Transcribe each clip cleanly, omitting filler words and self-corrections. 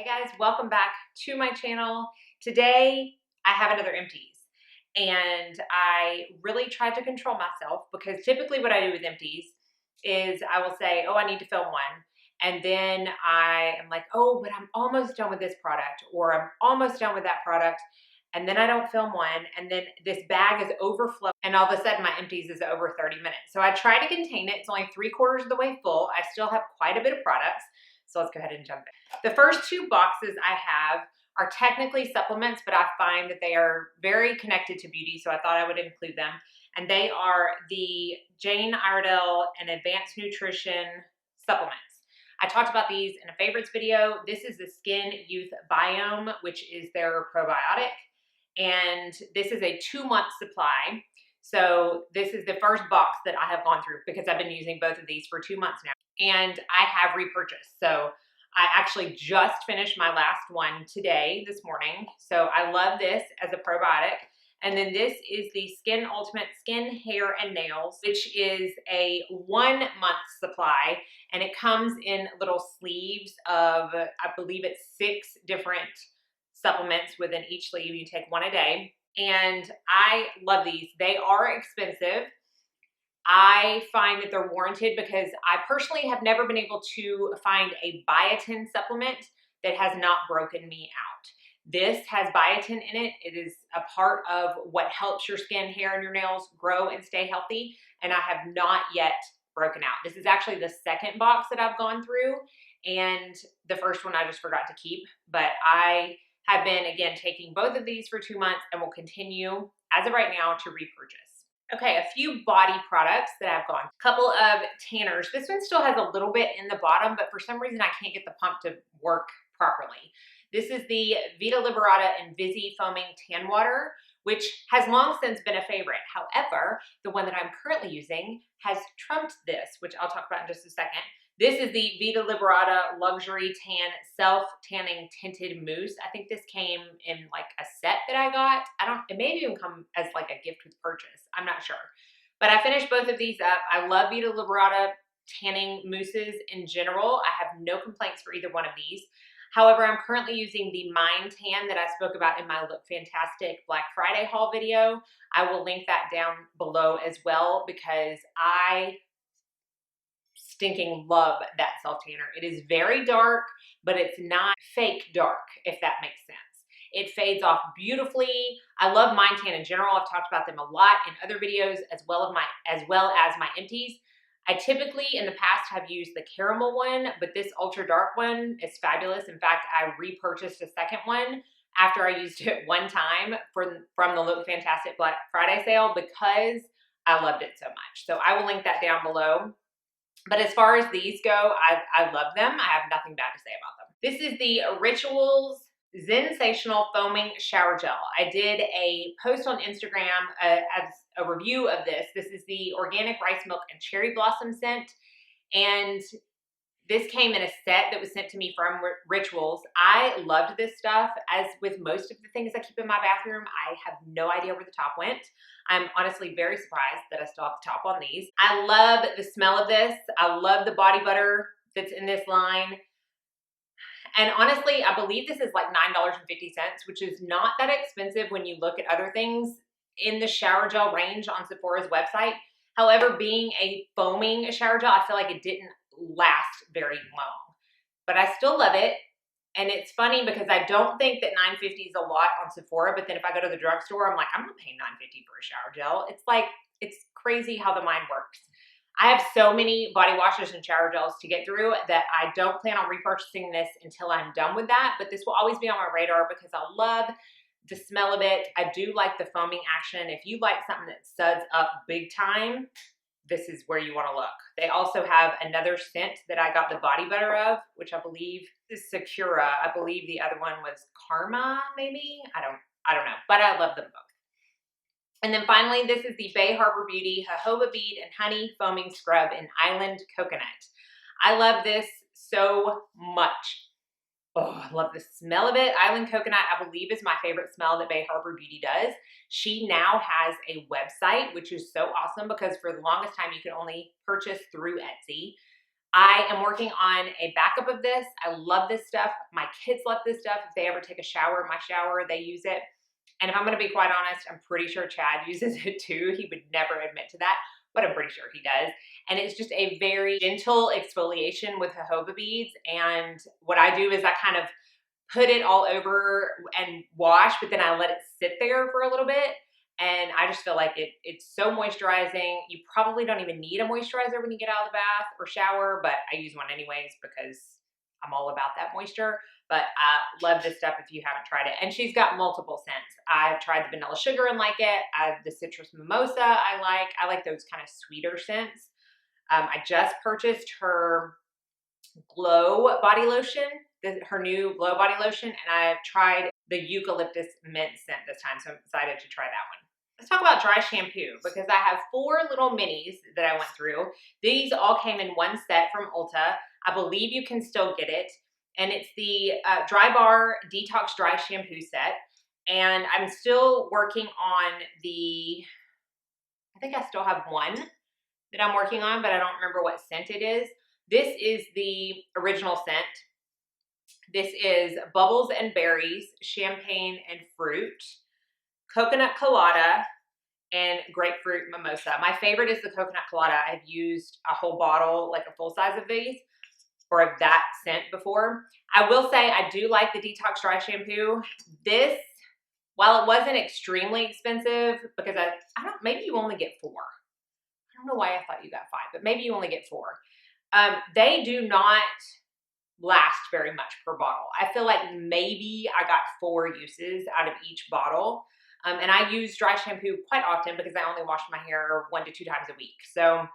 Hey guys, welcome back to my channel. Today I have another Empties, and I really tried to control myself because typically what I do with Empties is I will say, oh, I need to film one, and then I am like, oh, but I'm almost done with this product, or I'm almost done with that product, and then I don't film one, and then this bag is overflowing, and all of a sudden my Empties is over 30 minutes. So I try to contain it. It's only 3/4 of the way full. I still have quite a bit of products, so let's go ahead and jump in. The first two boxes I have are technically supplements, but I find that they are very connected to beauty, so I thought I would include them. And they are the Jane Iredale and Advanced Nutrition supplements. I talked about these in a favorites video. This is the Skin Youth Biome, which is their probiotic. And this is a 2-month supply. So this is the first box that I have gone through because I've been using both of these for 2 months now. And I have repurchased. So I actually just finished my last one today, this morning. So I love this as a probiotic. And then this is the Skin Ultimate Skin, Hair, and Nails, which is a 1-month supply. And it comes in little sleeves of, I believe it's 6 different supplements within each sleeve. You take one a day. And I love these. They are expensive. I find that they're warranted because I personally have never been able to find a biotin supplement that has not broken me out. This has biotin in it. It is a part of what helps your skin, hair, and your nails grow and stay healthy, and I have not yet broken out. This is actually the second box that I've gone through, and the first one I just forgot to keep, but I have been, again, taking both of these for 2 months and will continue, as of right now, to repurchase. Okay, a few body products that I've gone. A couple of tanners. This one still has a little bit in the bottom, but for some reason I can't get the pump to work properly. This is the Vita Liberata Invisi Foaming Tan Water, which has long since been a favorite. However, the one that I'm currently using has trumped this, which I'll talk about in just a second. This is the Vita Liberata Luxury Tan Self-Tanning Tinted Mousse. I think this came in like a set that I got. It may even come as like a gift with purchase. I'm not sure. But I finished both of these up. I love Vita Liberata tanning mousses in general. I have no complaints for either one of these. However, I'm currently using the Mind Tan that I spoke about in my Look Fantastic Black Friday haul video. I will link that down below as well because I stinking love that self tanner. It is very dark, but it's not fake dark, if that makes sense. It fades off beautifully. I love Mind Tan in general. I've talked about them a lot in other videos as well as my Empties. I typically in the past have used the caramel one, but this ultra dark one is fabulous. In fact, I repurchased a second one after I used it one time from the Look Fantastic Black Friday sale because I loved it so much. So I will link that down below. But as far as these go, I love them. I have nothing bad to say about them. This is the Rituals Sensational Foaming Shower Gel. I did a post on Instagram as a review of this. This is the organic rice milk and cherry blossom scent. And this came in a set that was sent to me from Rituals. I loved this stuff. As with most of the things I keep in my bathroom, I have no idea where the top went. I'm honestly very surprised that I still have the top on these. I love the smell of this. I love the body butter that's in this line. And honestly, I believe this is like $9.50, which is not that expensive when you look at other things in the shower gel range on Sephora's website. However, being a foaming shower gel, I feel like it didn't last very long. But I still love it. And it's funny because I don't think that $9.50 is a lot on Sephora, but then if I go to the drugstore, I'm like, I'm not paying $9.50 for a shower gel. It's like, it's crazy how the mind works. I have so many body washes and shower gels to get through that I don't plan on repurchasing this until I'm done with that, but this will always be on my radar because I love the smell of it. I do like the foaming action. If you like something that suds up big time, this is where you want to look. They also have another scent that I got the body butter of, which I believe is Sakura. I believe the other one was Karma, maybe? I don't know, but I love them both. And then finally, this is the Bay Harbor Beauty Jojoba Bead and Honey Foaming Scrub in Island Coconut. I love this so much. Oh, I love the smell of it. Island Coconut, I believe, is my favorite smell that Bay Harbor Beauty does. She now has a website, which is so awesome because for the longest time, you could only purchase through Etsy. I am working on a backup of this. I love this stuff. My kids love this stuff. If they ever take a shower in my shower, they use it. And if I'm going to be quite honest, I'm pretty sure Chad uses it too. He would never admit to that, but I'm pretty sure he does. And it's just a very gentle exfoliation with jojoba beads. And what I do is I kind of put it all over and wash, but then I let it sit there for a little bit. And I just feel like it's so moisturizing. You probably don't even need a moisturizer when you get out of the bath or shower, but I use one anyways because I'm all about that moisture. But I love this stuff if you haven't tried it. And she's got multiple scents. I've tried the vanilla sugar and like it. The citrus mimosa I like. I like those kind of sweeter scents. I just purchased her Glow body lotion, her new Glow body lotion, and I've tried the eucalyptus mint scent this time, so I'm excited to try that one. Let's talk about dry shampoo because I have 4 little minis that I went through. These all came in one set from Ulta. I believe you can still get it, and it's the Dry Bar Detox Dry Shampoo set, and I'm still working on I think I still have one that I'm working on, but I don't remember what scent it is. This is the original scent. This is Bubbles and Berries, Champagne and Fruit, Coconut Colada, and Grapefruit Mimosa. My favorite is the Coconut Colada. I've used a whole bottle, like a full size of these, or of that scent before. I will say I do like the Detox Dry Shampoo. This, while it wasn't extremely expensive, because maybe you only get 4. I don't know why I thought you got 5, but maybe you only get 4. They do not last very much per bottle. I feel like maybe I got 4 uses out of each bottle. And I use dry shampoo quite often because I only wash my hair 1 to 2 times a week. So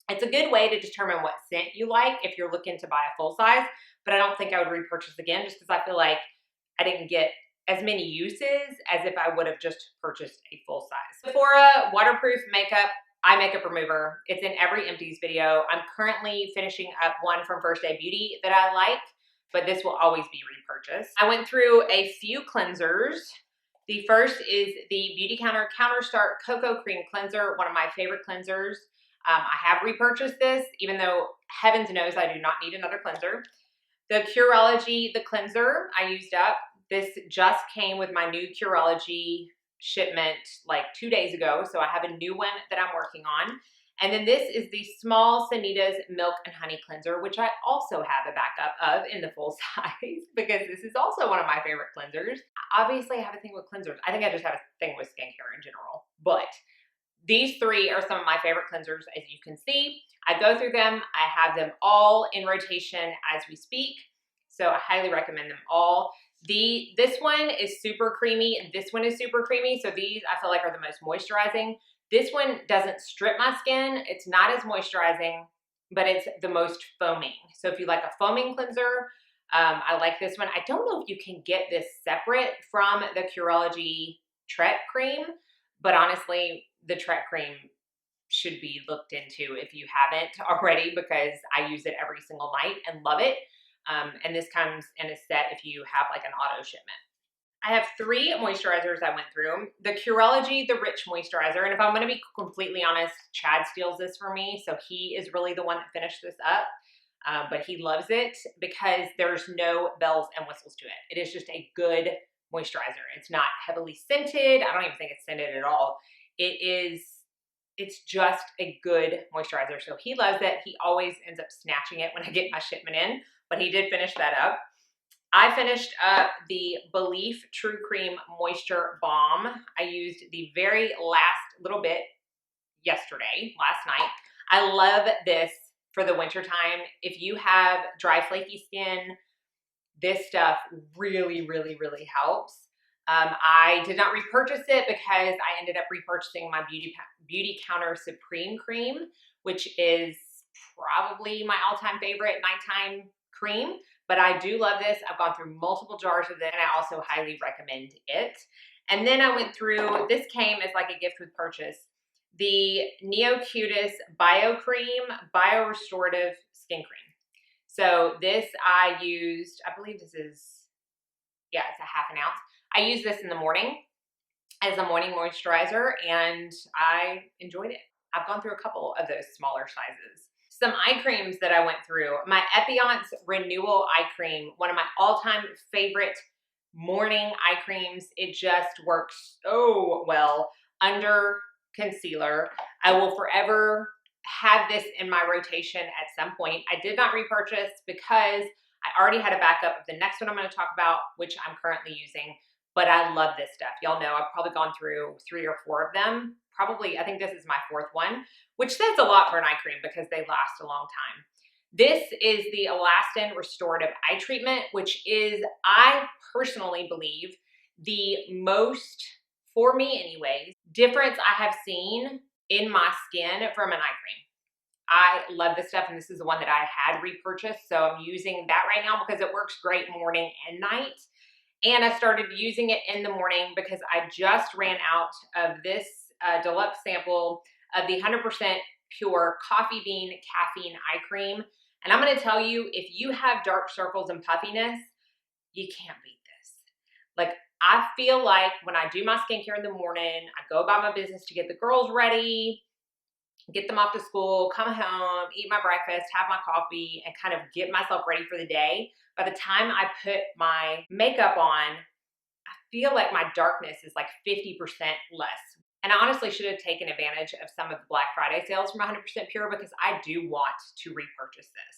it's a good way to determine what scent you like if you're looking to buy a full size, but I don't think I would repurchase again just because I feel like I didn't get as many uses as if I would have just purchased a full size. Sephora Waterproof Makeup Eye Makeup Remover. It's in every Empties video. I'm currently finishing up one from First Day Beauty that I like, but this will always be repurchased. I went through a few cleansers. The first is the Beauty Counter Start Cocoa Cream Cleanser, one of my favorite cleansers. I have repurchased this, even though heavens knows I do not need another cleanser. The Curology, the cleanser, I used up. This just came with my new Curology shipment like 2 days ago, so I have a new one that I'm working on. And then this is the small Sanita's Milk and Honey Cleanser, which I also have a backup of in the full size because this is also one of my favorite cleansers. Obviously, I have a thing with cleansers. I think I just have a thing with skincare in general, but these 3 are some of my favorite cleansers, as you can see. I go through them. I have them all in rotation as we speak, so I highly recommend them all. This one is super creamy, and this one is super creamy, so these I feel like are the most moisturizing. This one doesn't strip my skin. It's not as moisturizing, but it's the most foaming. So if you like a foaming cleanser, I like this one. I don't know if you can get this separate from the Curology Tret Cream, but honestly, the Tret Cream should be looked into if you haven't already because I use it every single night and love it. And this comes in a set if you have like an auto shipment. I have 3 moisturizers I went through. The Curology, the Rich Moisturizer, and if I'm gonna be completely honest, Chad steals this for me, so he is really the one that finished this up, but he loves it because there's no bells and whistles to it. It is just a good moisturizer. It's not heavily scented. I don't even think it's scented at all. It's just a good moisturizer, so he loves it. He always ends up snatching it when I get my shipment in, but he did finish that up. I finished up the Belif True Cream Moisture Balm. I used the very last little bit last night. I love this for the winter time. If you have dry, flaky skin, this stuff really, really, really helps. I did not repurchase it because I ended up repurchasing my Beauty Counter Supreme Cream, which is probably my all-time favorite nighttime cream. But I do love this. I've gone through multiple jars of it, and I also highly recommend it. And then I went through, this came as like a gift with purchase, the NeoCutis Bio Cream Bio Restorative Skin Cream. So this I used, I believe this is, yeah, it's a ½ ounce. I use this in the morning as a morning moisturizer, and I enjoyed it. I've gone through a couple of those smaller sizes. some eye creams that I went through. My Epionce Renewal Eye Cream, one of my all-time favorite morning eye creams. It just works so well under concealer. I will forever have this in my rotation at some point. I did not repurchase because I already had a backup of the next one I'm going to talk about, which I'm currently using. But I love this stuff. Y'all know I've probably gone through 3 or 4 of them. Probably, I think this is my 4th one, which says a lot for an eye cream because they last a long time. This is the Elastin Restorative Eye Treatment, which is, I personally believe, the most, for me anyways, difference I have seen in my skin from an eye cream. I love this stuff, and this is the one that I had repurchased, so I'm using that right now because it works great morning and night. And I started using it in the morning because I just ran out of this deluxe sample of the 100% pure coffee bean caffeine eye cream. And I'm going to tell you, if you have dark circles and puffiness, you can't beat this. Like, I feel like when I do my skincare in the morning, I go about my business to get the girls ready, get them off to school, come home, eat my breakfast, have my coffee, and kind of get myself ready for the day. By the time I put my makeup on, I feel like my darkness is like 50% less. And I honestly should have taken advantage of some of the Black Friday sales from 100% Pure because I do want to repurchase this.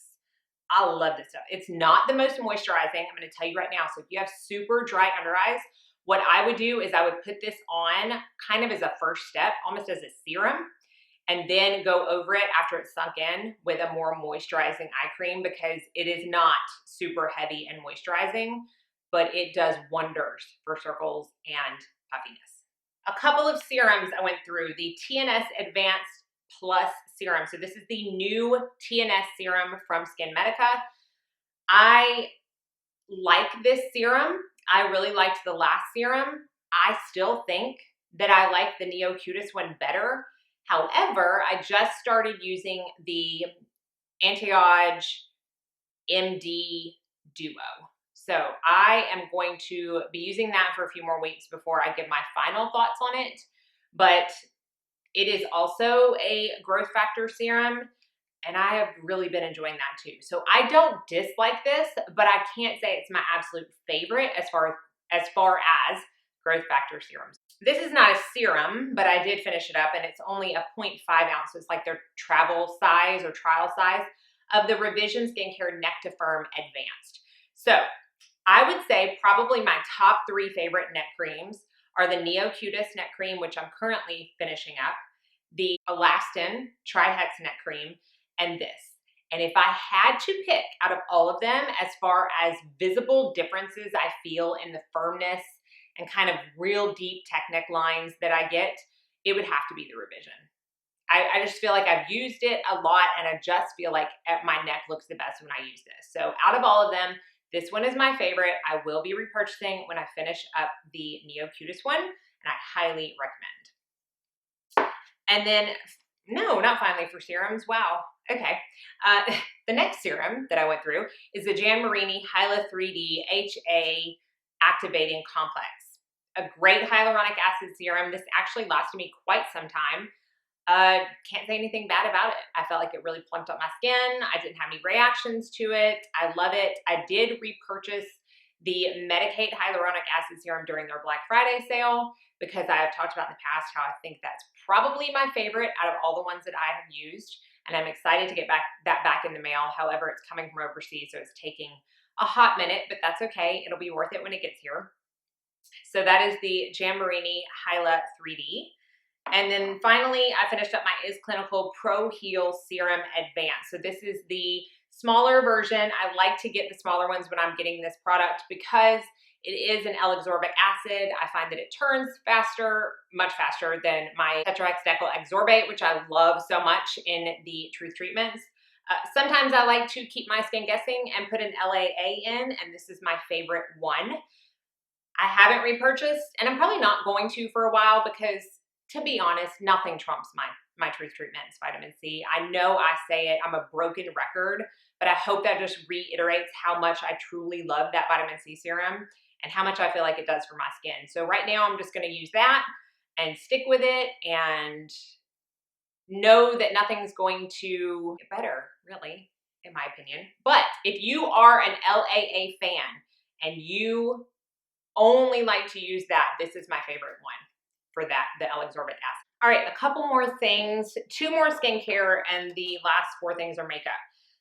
I love this stuff. It's not the most moisturizing. I'm going to tell you right now. So if you have super dry under eyes, what I would do is I would put this on kind of as a first step, almost as a serum, and then go over it after it's sunk in with a more moisturizing eye cream because it is not super heavy and moisturizing, but it does wonders for circles and puffiness. A couple of serums I went through, the TNS Advanced Plus Serum. So this is the new TNS serum from SkinMedica. I like this serum. I really liked the last serum. I still think that I like the Neo Cutis one better. However, I just started using the Anti-Age MD Duo. So I am going to be using that for a few more weeks before I give my final thoughts on it. But it is also a growth factor serum, and I have really been enjoying that too. So I don't dislike this, but I can't say it's my absolute favorite as far as growth factor serums. This is not a serum, but I did finish it up, and it's only a 0.5 ounce. So it's like their travel size or trial size of the Revision Skincare Nectifirm Advanced. So I would say probably my top 3 favorite neck creams are the Neo Cutis neck cream, which I'm currently finishing up, the Elastin Trihex neck cream, and this. And if I had to pick out of all of them, as far as visible differences I feel in the firmness and kind of real deep technic lines that I get, it would have to be the Revision. I just feel like I've used it a lot, and I just feel like my neck looks the best when I use this. So out of all of them, this one is my favorite. I will be repurchasing when I finish up the Neo Cutis one, and I highly recommend. And then, no, not finally for serums. Wow. Okay. The next serum that I went through is the Jan Marini Hyla 3D HA Activating Complex. A great hyaluronic acid serum. This actually lasted me quite some time. Can't say anything bad about it. I felt like it really plumped up my skin. I didn't have any reactions to it. I love it. I did repurchase the Medicate Hyaluronic Acid Serum during their Black Friday sale because I have talked about in the past how I think that's probably my favorite out of all the ones that I have used. And I'm excited to get that back in the mail. However, it's coming from overseas, so it's taking a hot minute, but that's okay. It'll be worth it when it gets here. So that is the Jan Marini Hyla 3D. And then finally, I finished up my Is Clinical Pro Heal Serum Advanced. So this is the smaller version. I like to get the smaller ones when I'm getting this product because it is an L-ascorbic acid. I find that it turns faster, much faster than my tetrahexadecyl exorbate, which I love so much in the Truth treatments. Sometimes I like to keep my skin guessing and put an LAA in, and this is my favorite one. I haven't repurchased, and I'm probably not going to for a while because, to be honest, nothing trumps my Truth treatments, vitamin C. I know I say it, I'm a broken record, but I hope that just reiterates how much I truly love that vitamin C serum and how much I feel like it does for my skin. So right now I'm just gonna use that and stick with it, and know that nothing's going to get better, really, in my opinion. But if you are an LAA fan and you only like to use that, this is my favorite one for that, the L-ascorbic acid. All right, a couple more things, 2 more skincare, and the last 4 things are makeup.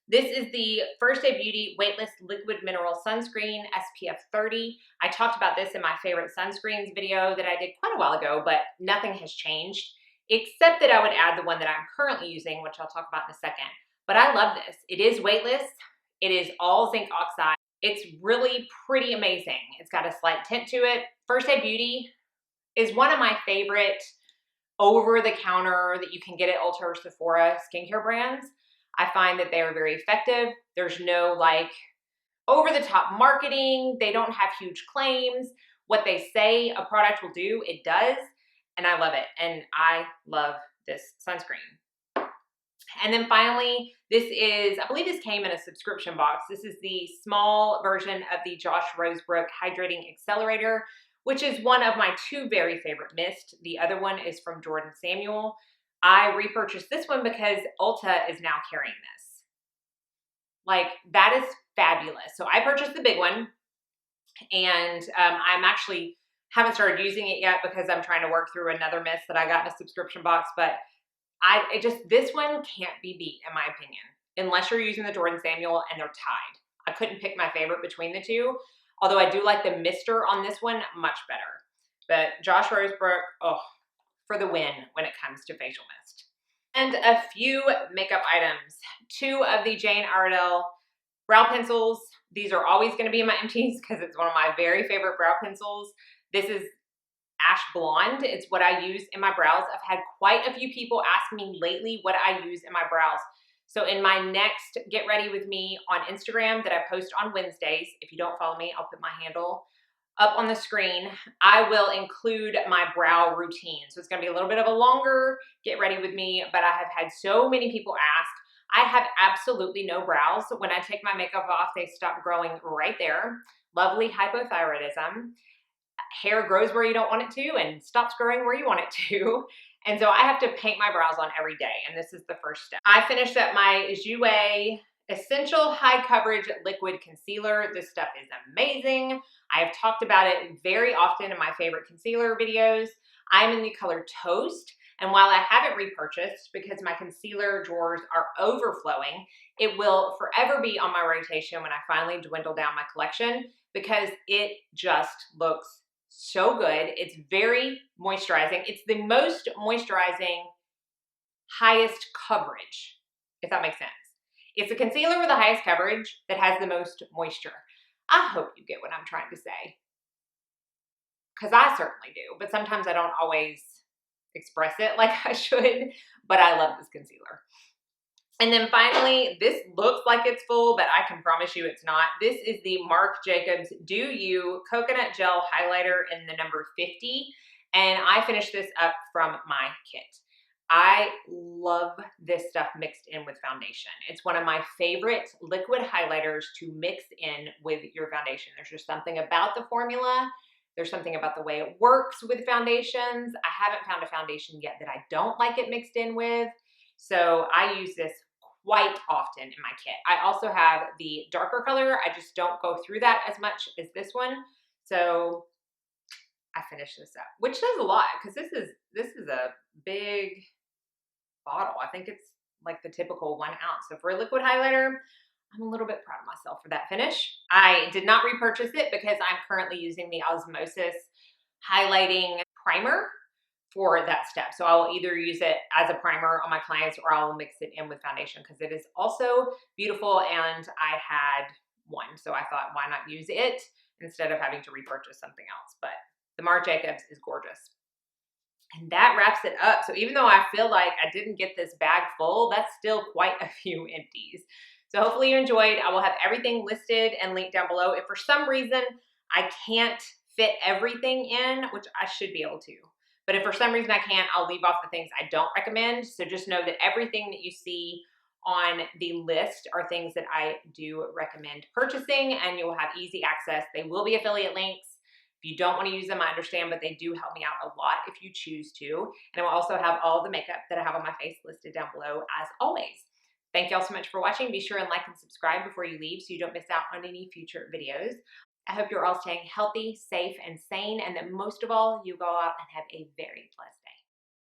This is the First Day Beauty Weightless Liquid Mineral Sunscreen SPF 30. I talked about this in my favorite sunscreens video that I did quite a while ago, but nothing has changed, except that I would add the one that I'm currently using, which I'll talk about in a second. But I love this. It is weightless. It is all zinc oxide. It's really pretty amazing. It's got a slight tint to it. First Day Beauty is one of my favorite over-the-counter that you can get at Ulta or Sephora skincare brands. I find that they are very effective. There's no like over-the-top marketing. They don't have huge claims. What they say a product will do, it does. And I love it. And I love this sunscreen. And then finally, this is, I believe this came in a subscription box. This is the small version of the Josh Rosebrook Hydrating Accelerator, which is one of my 2 very favorite mists. The other one is from Jordan Samuel. I repurchased this one because Ulta is now carrying this. Like, that is fabulous. So I purchased the big one, and I'm actually haven't started using it yet because I'm trying to work through another mist that I got in a subscription box, but this one can't be beat in my opinion, unless you're using the Jordan Samuel and they're tied. I couldn't pick my favorite between the 2, although I do like the mister on this one much better. But Josh Rosebrook, oh, for the win when it comes to facial mist. And a few makeup items. 2 of the Jane Iredale brow pencils. These are always going to be in my Empties because it's one of my very favorite brow pencils. This is Ash Blonde. It's what I use in my brows. I've had quite a few people ask me lately what I use in my brows. So in my next Get Ready With Me on Instagram that I post on Wednesdays, if you don't follow me, I'll put my handle up on the screen. I will include my brow routine. So it's gonna be a little bit of a longer Get Ready With Me, but I have had so many people ask. I have absolutely no brows. When I take my makeup off, they stop growing right there. Lovely hypothyroidism. Hair grows where you don't want it to and stops growing where you want it to. And so I have to paint my brows on every day, and this is the first step. I finished up my Jouer Essential High Coverage Liquid Concealer. This stuff is amazing. I have talked about it very often in my favorite concealer videos. I'm in the color Toast, and while I haven't repurchased because my concealer drawers are overflowing, it will forever be on my rotation when I finally dwindle down my collection because it just looks so good. It's very moisturizing. It's the most moisturizing, highest coverage, if that makes sense. It's a concealer with the highest coverage that has the most moisture. I hope you get what I'm trying to say, because I certainly do, but sometimes I don't always express it like I should, but I love this concealer. And then finally, this looks like it's full, but I can promise you it's not. This is the Marc Jacobs Do You Coconut Gel Highlighter in the number 50, and I finished this up from my kit. I love this stuff mixed in with foundation. It's one of my favorite liquid highlighters to mix in with your foundation. There's just something about the formula. There's something about the way it works with foundations. I haven't found a foundation yet that I don't like it mixed in with. So I use this quite often in my kit. I also have the darker color. I just don't go through that as much as this one. So I finished this up, which says a lot because this is a big bottle. I think it's like the typical 1 ounce. So for a liquid highlighter, I'm a little bit proud of myself for that finish. I did not repurchase it because I'm currently using the Osmosis highlighting primer for that step. So I will either use it as a primer on my clients or I'll mix it in with foundation because it is also beautiful and I had one. So I thought, why not use it instead of having to repurchase something else? But the Marc Jacobs is gorgeous. And that wraps it up. So even though I feel like I didn't get this bag full, that's still quite a few empties. So hopefully you enjoyed. I will have everything listed and linked down below. If for some reason I can't fit everything in, which I should be able to, but if for some reason I can't, I'll leave off the things I don't recommend. So just know that everything that you see on the list are things that I do recommend purchasing, and you'll have easy access. They will be affiliate links. If you don't want to use them, I understand, but they do help me out a lot if you choose to. And I will also have all the makeup that I have on my face listed down below as always. Thank y'all so much for watching. Be sure and like and subscribe before you leave so you don't miss out on any future videos. I hope you're all staying healthy, safe, and sane, and that most of all, you go out and have a very blessed day.